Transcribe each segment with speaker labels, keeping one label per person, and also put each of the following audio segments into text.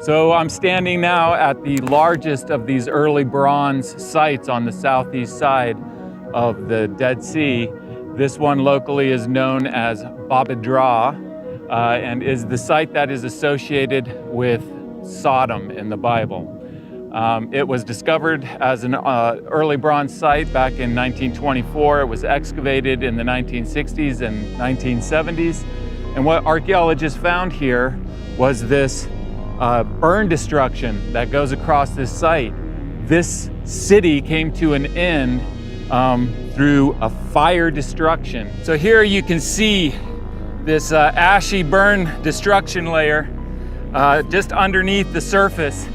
Speaker 1: So I'm standing now at the largest of these early bronze sites on the southeast side of the Dead Sea. This one locally is known as Bab edh-Dhra, and is the site that is associated with Sodom in the Bible. It was discovered as an early bronze site back in 1924. It was excavated in the 1960s and 1970s. And what archaeologists found here was this burn destruction that goes across this site. This city came to an end through a fire destruction. So here you can see this ashy burn destruction layer just underneath the surface.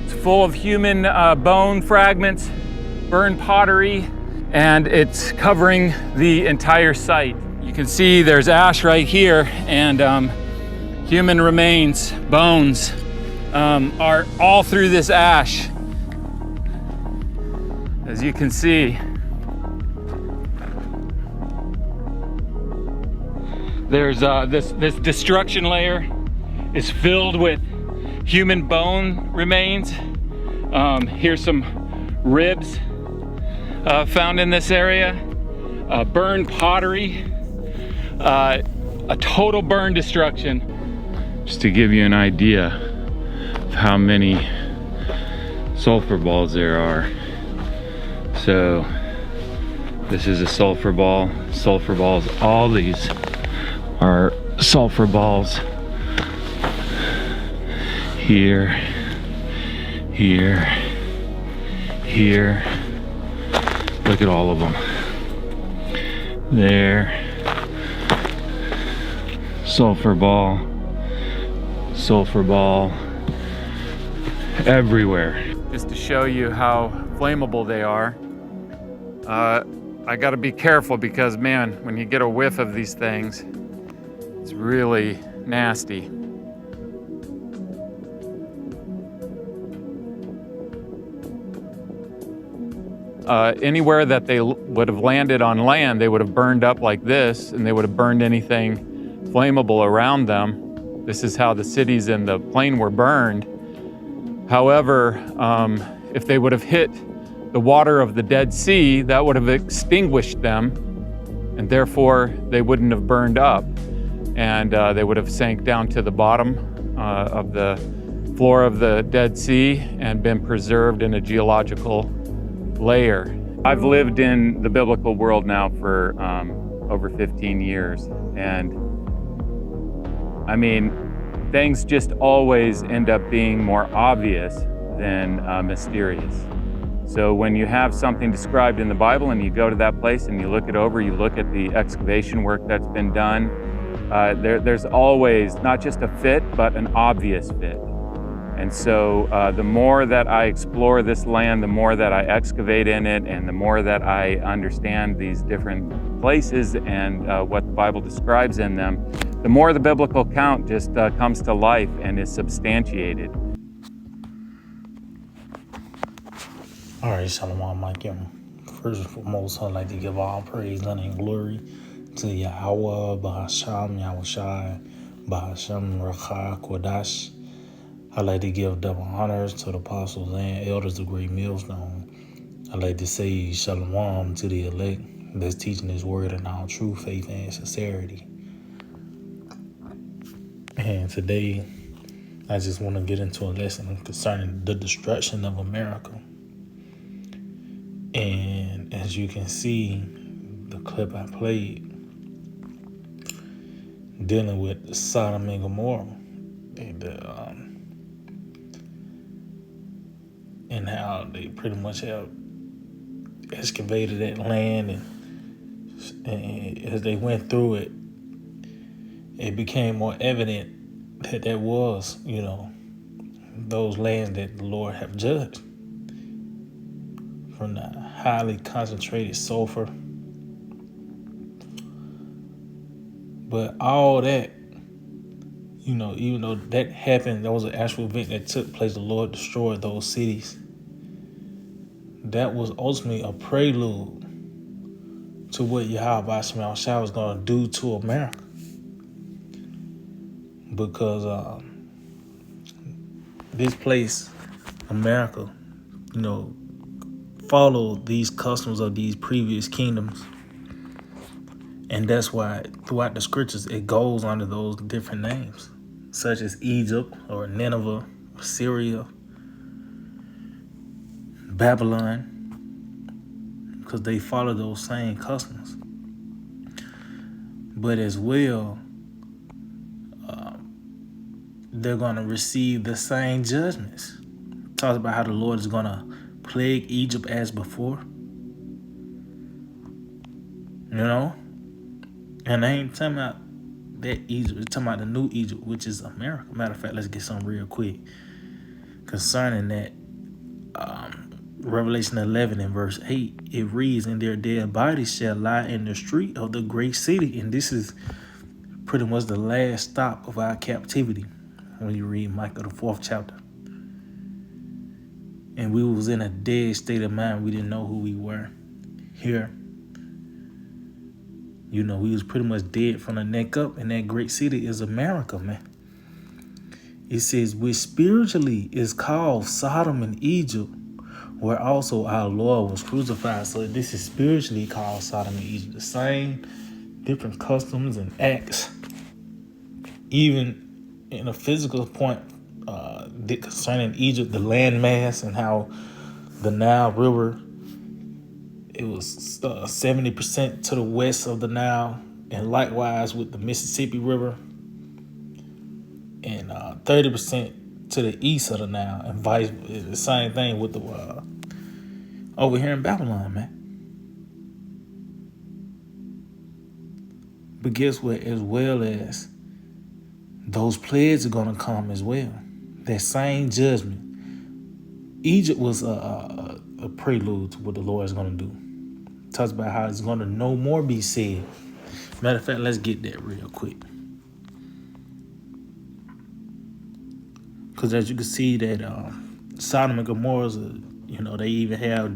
Speaker 1: It's full of human bone fragments, burned pottery, and it's covering the entire site. You can see there's ash right here, and human remains, bones, are all through this ash. As you can see, there's this destruction layer is filled with human bone remains. Here's some ribs found in this area, burned pottery, a total burn destruction. Just to give you an idea of how many sulfur balls there are. So this is a sulfur ball, sulfur balls. All these are sulfur balls. Here, here, here. Look at all of them. There. Sulfur ball, everywhere. Just to show you how flammable they are. I gotta be careful because, man, when you get a whiff of these things, it's really nasty. Anywhere that they would have landed on land, they would have burned up like this, and they would have burned anything flammable around them. This is how the cities in the plain were burned. However, if they would have hit the water of the Dead Sea, that would have extinguished them, and therefore they wouldn't have burned up, and they would have sank down to the bottom of the floor of the Dead Sea and been preserved in a geological layer. I've lived in the biblical world now for over 15 years, and I mean, things just always end up being more obvious than mysterious. So when you have something described in the Bible and you go to that place and you look it over, you look at the excavation work that's been done, there's always not just a fit, but an obvious fit. And so the more that I explore this land, the more that I excavate in it, and the more that I understand these different places and what the Bible describes in them, the more the biblical account just comes to life and is substantiated.
Speaker 2: All right, Shalom, Mike. First and foremost, I'd like to give all praise, honor, and glory to Yahweh, Bahasham, Yahushai, Bahasham, Rakha, Kodash. I'd like to give double honors to the apostles and elders of Great Millstone. I'd like to say Shalom to the elect that's teaching His word in all true faith and sincerity. And today, I just want to get into a lesson concerning the destruction of America. And as you can see, the clip I played dealing with Sodom and Gomorrah and how they pretty much have excavated that land, and as they went through it, it became more evident that there was, those lands that the Lord have judged, from the highly concentrated sulfur. But all that, even though that happened, that was an actual event that took place, the Lord destroyed those cities. That was ultimately a prelude to what Yahweh Shai was going to do to America. Because this place, America, you know, followed these customs of these previous kingdoms. And that's why throughout the scriptures, it goes under those different names, such as Egypt or Nineveh, Syria, Babylon, because they follow those same customs. But as well, they're going to receive the same judgments. Talks about how the Lord is going to plague Egypt as before. You know? And I ain't talking about that Egypt. It's talking about the new Egypt, which is America. Matter of fact, let's get something real quick concerning that. Revelation 11 and verse 8, it reads, "And their dead bodies shall lie in the street of the great city." And this is pretty much the last stop of our captivity when you read Micah, the 4th chapter. And we was in a dead state of mind. We didn't know who we were here. You know, we was pretty much dead from the neck up, and that great city is America, man. It says, which spiritually is called Sodom and Egypt, where also our Lord was crucified. So this is spiritually called Sodom and Egypt. The same different customs and acts. Even in a physical point, concerning Egypt, the landmass and how the Nile River, it was 70% to the west of the Nile, and likewise with the Mississippi River, and 30% to the east of the Nile, and vice. The same thing with the over here in Babylon, man. But guess what? As well as those plagues are gonna come as well. That same judgment. Egypt was a prelude to what the Lord is gonna do. Talks about how it's gonna no more be said. Matter of fact, let's get that real quick. Because as you can see that Sodom and Gomorrah, you know, they even have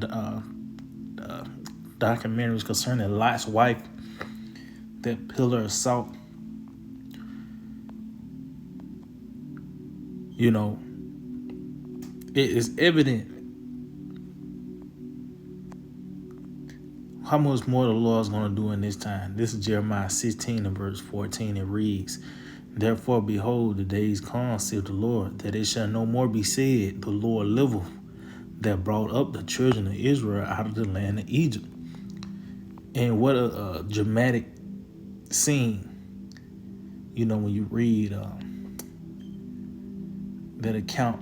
Speaker 2: documentaries concerning Lot's wife, that pillar of salt. You know, it is evident how much more the Lord is going to do in this time. This is Jeremiah 16 and verse 14. It reads, "Therefore, behold, the days come, saith the Lord, that it shall no more be said, the Lord liveth, that brought up the children of Israel out of the land of Egypt." And what a dramatic scene. You know, when you read that account,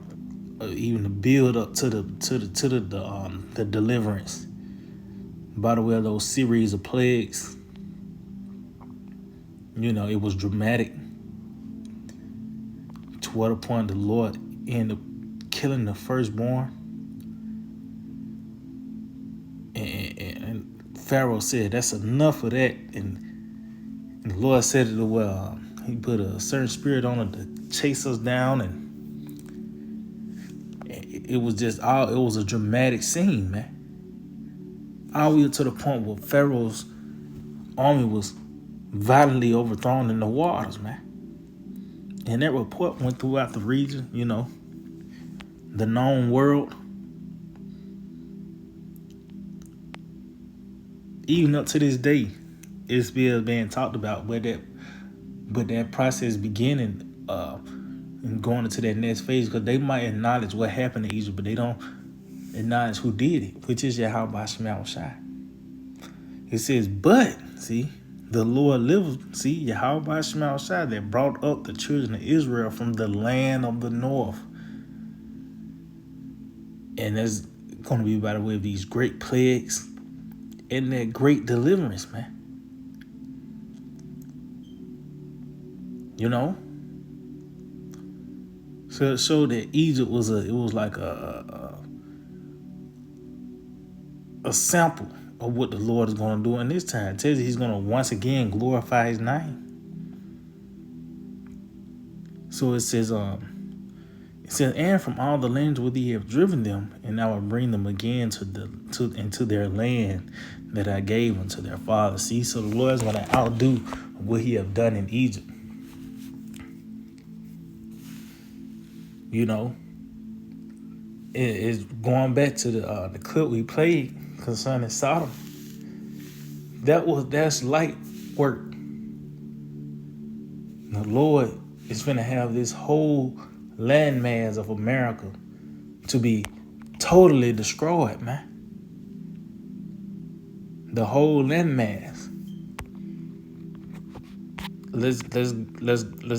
Speaker 2: even the build up to the deliverance by the way of those series of plagues. You know, it was dramatic to what a point the Lord ended up killing the firstborn. And Pharaoh said, "That's enough of that." And the Lord said it well. He put a certain spirit on it to chase us down, and it was just it was a dramatic scene, man. All the way to the point where Pharaoh's army was violently overthrown in the waters, man. And that report went throughout the region, you know, the known world. Even up to this day, it's still being talked about, but that process beginning and going into that next phase, because they might acknowledge what happened to Egypt, but they don't acknowledge who did it, which is Yahweh Shema Shai. It says, but, see, the Lord liveth, see, Yahweh Shema Shai, that brought up the children of Israel from the land of the north. And that's going to be by the way of these great plagues and that great deliverance, man. You know? So it showed that Egypt was like a sample of what the Lord is going to do in this time. It tells you he's going to once again glorify his name. So it says, and from all the lands where he have driven them, and I will bring them again into their land that I gave unto their fathers. See, so the Lord is going to outdo what he have done in Egypt. You know, is going back to the clip we played concerning Sodom. That's light work. The Lord is finna have this whole landmass of America to be totally destroyed, man. The whole landmass. Let's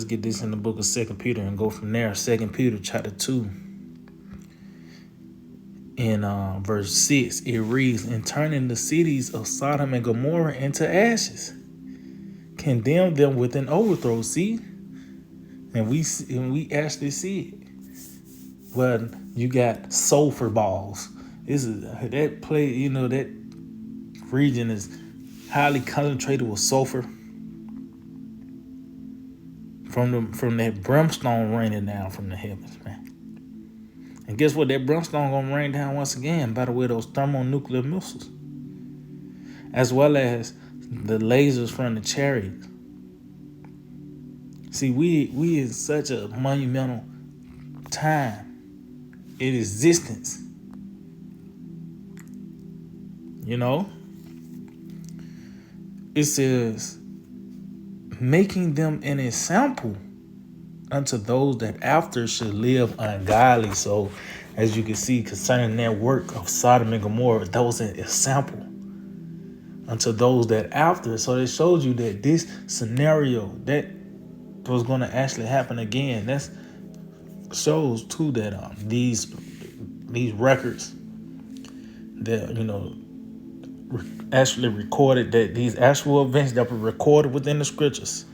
Speaker 2: get this in the book of 2 Peter and go from there. 2 Peter chapter 2. In verse 6, it reads, "And turning the cities of Sodom and Gomorrah into ashes, condemn them with an overthrow." See, and we actually see it. Well, you got sulfur balls. This is that play. You know that region is highly concentrated with sulfur from that brimstone raining down from the heavens, man. And guess what? That brimstone gonna rain down once again by the way those thermonuclear missiles, as well as the lasers from the chariots. See, we in such a monumental time in existence. You know, it says, making them an example unto those that after should live ungodly. So, as you can see, concerning that work of Sodom and Gomorrah, that was an example unto those that after. So it shows you that this scenario that was going to actually happen again. That shows too that these records that actually recorded, that these actual events that were recorded within the scriptures,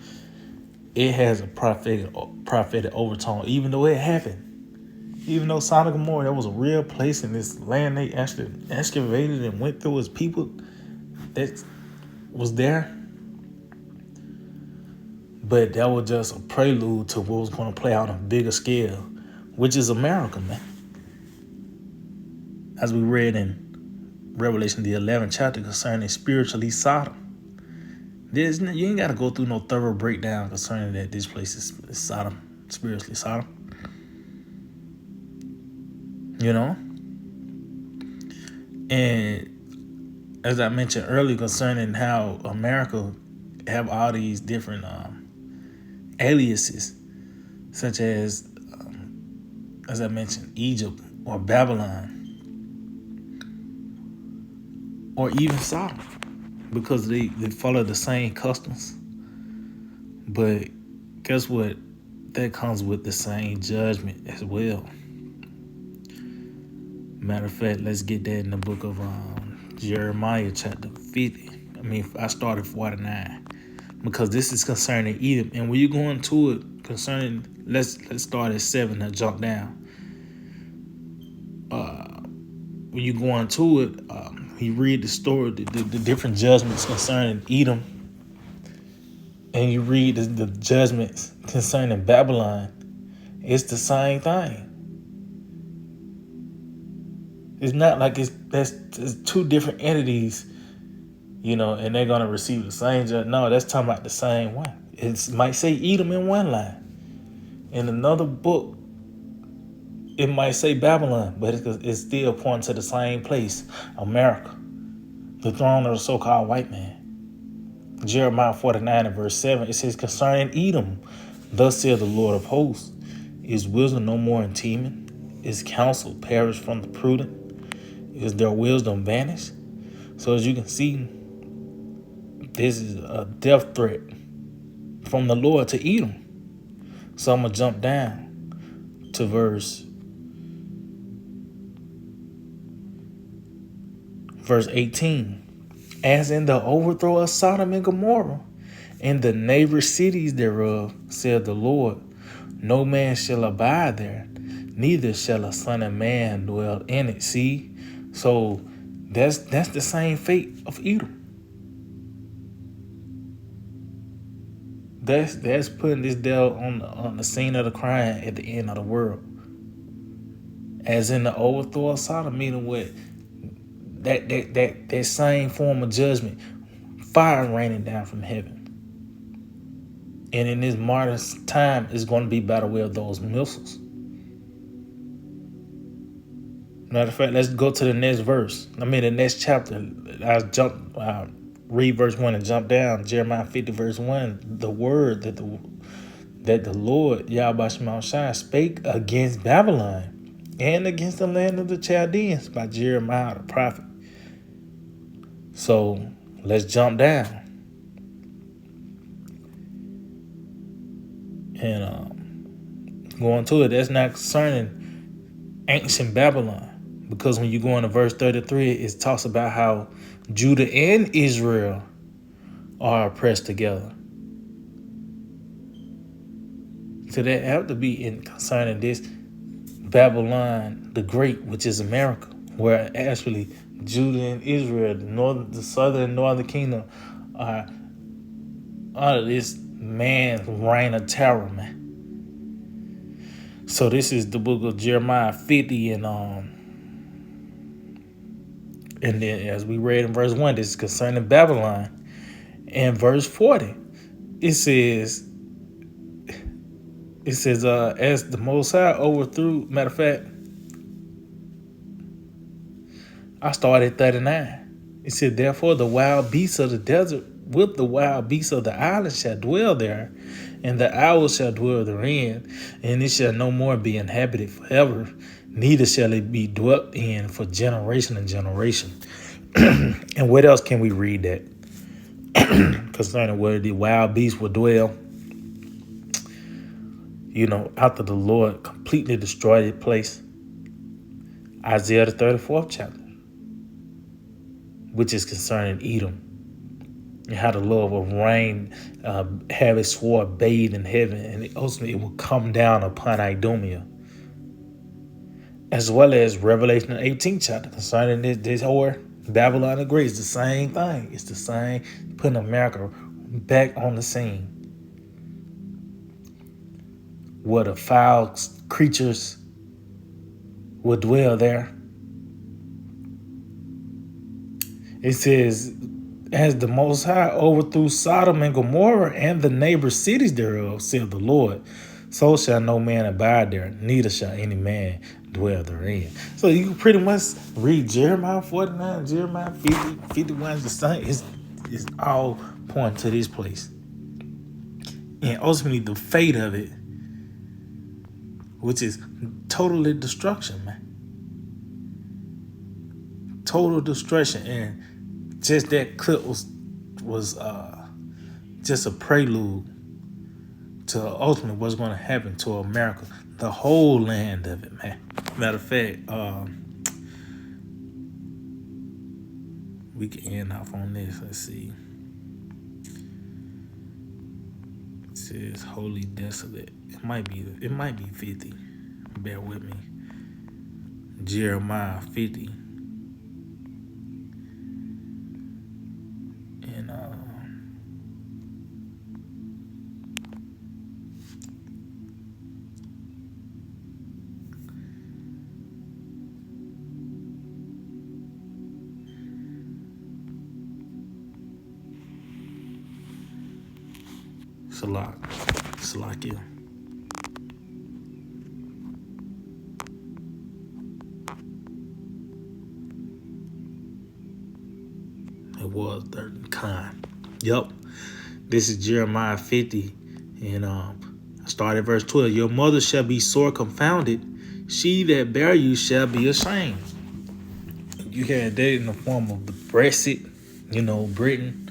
Speaker 2: it has a prophetic overtone, even though it happened. Even though Sodom and Gomorrah, that was a real place in this land they actually excavated and went through as people that was there. But that was just a prelude to what was going to play out on a bigger scale, which is America, man. As we read in Revelation, the 11th chapter, concerning spiritually Sodom. You ain't got to go through no thorough breakdown concerning that this place is Sodom, spiritually Sodom. You know? And as I mentioned earlier, concerning how America have all these different aliases, such as I mentioned, Egypt or Babylon, or even Sodom, because they follow the same customs. But guess what? That comes with the same judgment as well. Matter of fact, let's get that in the book of Jeremiah chapter 50. I started 49, because this is concerning Edom. And when you go into it concerning, let's start at 7 and jump down. When you go into it, you read the story, the different judgments concerning Edom, and you read the judgments concerning Babylon. It's the same thing. It's not like it's two different entities, and they're gonna receive the same judgment. No, that's talking about the same one. It might say Edom in one line. In another book, it might say Babylon, but it's still pointing to the same place, America, the throne of the so-called white man. Jeremiah 49 and verse 7, it says, "Concerning Edom, thus saith the Lord of hosts, is wisdom no more in Teman? Is counsel perished from the prudent? Is their wisdom vanished?" So as you can see, this is a death threat from the Lord to Edom. So I'm going to jump down to verse 18. "As in the overthrow of Sodom and Gomorrah, and the neighbor cities thereof, said the Lord, no man shall abide there, neither shall a son of man dwell in it." See, so that's the same fate of Edom. That's putting this devil on the scene of the crime at the end of the world. As in the overthrow of Sodom, meaning what? That same form of judgment, fire raining down from heaven. And in this martyr's time, it's going to be by the way of those missiles. Matter of fact, let's go to the next verse. The next chapter. Read verse 1 and jump down. Jeremiah 50, verse 1. The word that the Lord, Yahweh Shema Shai, spake against Babylon and against the land of the Chaldeans by Jeremiah the prophet. So let's jump down. And going to it, that's not concerning ancient Babylon. Because when you go into verse 33, it talks about how Judah and Israel are oppressed together. So that have to be in concerning this Babylon the Great, which is America, where actually Judah and Israel, the southern and northern kingdom, are under this man's reign of terror, man. So this is the book of Jeremiah 50, and then as we read in verse 1, this is concerning Babylon. And verse 40, it says, as the Most High overthrew, matter of fact, I started at 39. It said, therefore the wild beasts of the desert with the wild beasts of the island shall dwell there, and the owls shall dwell therein, and it shall no more be inhabited forever, neither shall it be dwelt in for generation and generation. And what else can we read that concerning where the wild beasts will dwell? After the Lord completely destroyed the place. Isaiah the 34th chapter, which is concerning Edom, and how the Lord will reign, have his sword bathed in heaven, and ultimately it will come down upon Idumea. As well as Revelation 18th chapter concerning this whore, Babylon the Great. It's the same thing. It's the same, putting America back on the scene. Where the foul creatures will dwell there. It says, as the Most High overthrew Sodom and Gomorrah and the neighbor cities thereof, saith the Lord, so shall no man abide there, neither shall any man dwell therein. So you can pretty much read Jeremiah 49, Jeremiah 50, 51, the same. It's all pointing to this place. And ultimately the fate of it, which is totally destruction, man. Total destruction. And just that clip was just a prelude to ultimately what's going to happen to America, the whole land of it, man. Matter of fact, we can end off on this. Let's see. It says wholly desolate. It might be 50. Bear with me. Jeremiah 50. And Salakia. It was Khan. Yep. This is Jeremiah 50. And I started verse 12. Your mother shall be sore confounded. She that bare you shall be ashamed. You had that in the form of the Brexit, Britain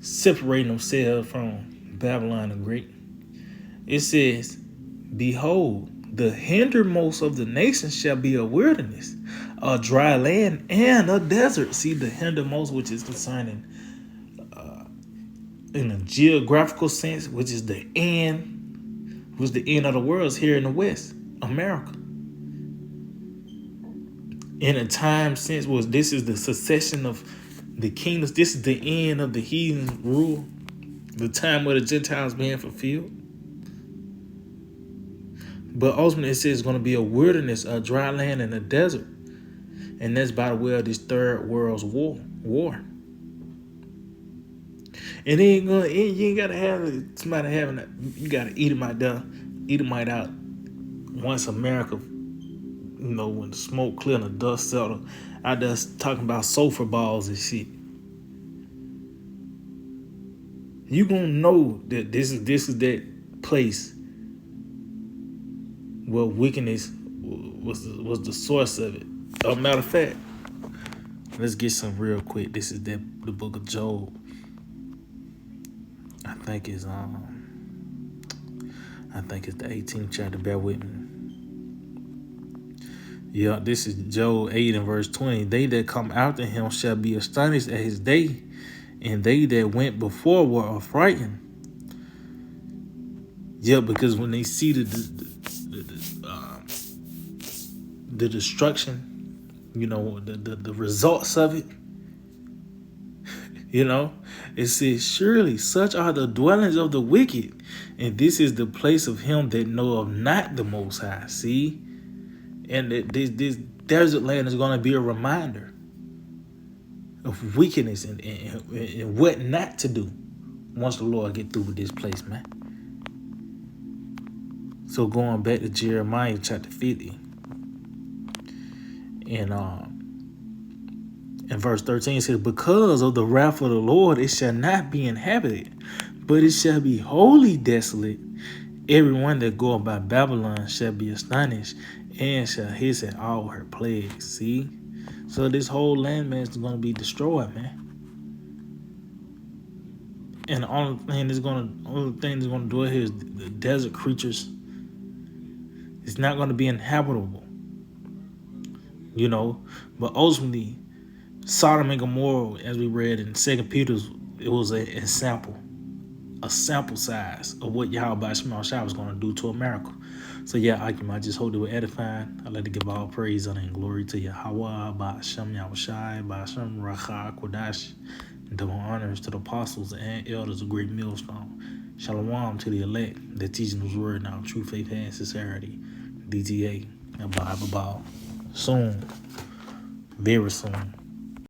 Speaker 2: separating themselves from Babylon the Great. It says, behold, the hindermost of the nations shall be a wilderness, a dry land, and a desert. See, the hindermost, which is concerning in a geographical sense, which is the end, was the end of the world, is here in the West, America. In a time sense, this is the succession of the kingdoms. This is the end of the heathen rule, the time where the Gentiles being fulfilled. But ultimately, it says it's going to be a wilderness, a dry land, and a desert. And that's by the way of this third world's war. And you ain't got to have somebody having that. You got to Edomite out once America You know, when the smoke clear and the dust settle, out there talking about sulfur balls and shit. You gonna know that this is that place where wickedness was the source of it. A matter of fact, let's get some real quick. This is the book of Job. I think it's the 18th chapter. Bear with me. Yeah, this is Job 8 and verse 20. They that come after him shall be astonished at his day, and they that went before were affrighted. Yeah, because when they see the destruction, you know, the results of it, you know, it says, surely such are the dwellings of the wicked, and this is the place of him that knoweth not the Most High. See? And this desert land is going to be a reminder of wickedness and what not to do once the Lord get through with this place, man. So going back to Jeremiah chapter 50, and in verse 13 it says, because of the wrath of the Lord it shall not be inhabited, but it shall be wholly desolate. Everyone that goeth by Babylon shall be astonished, and shall hiss at all her plagues. See? So this whole land, man, is going to be destroyed, man. And the only thing that's going to do it here is the desert creatures. It's not going to be inhabitable, you know. But ultimately, Sodom and Gomorrah, as we read in 2 Peter, it was a sample size of what Yahweh Shema Shai was going to do to America. So yeah, I just hope they were edifying. I'd like to give all praise, honor, and glory to Yahweh, Ba'ashem Yahushai, Ba'ashem Racha Kodash, and double honors to the apostles and elders of Great Millstone. Shalom to the elect that teaching His word now, true faith and sincerity. DTA and Bible Soon, very soon.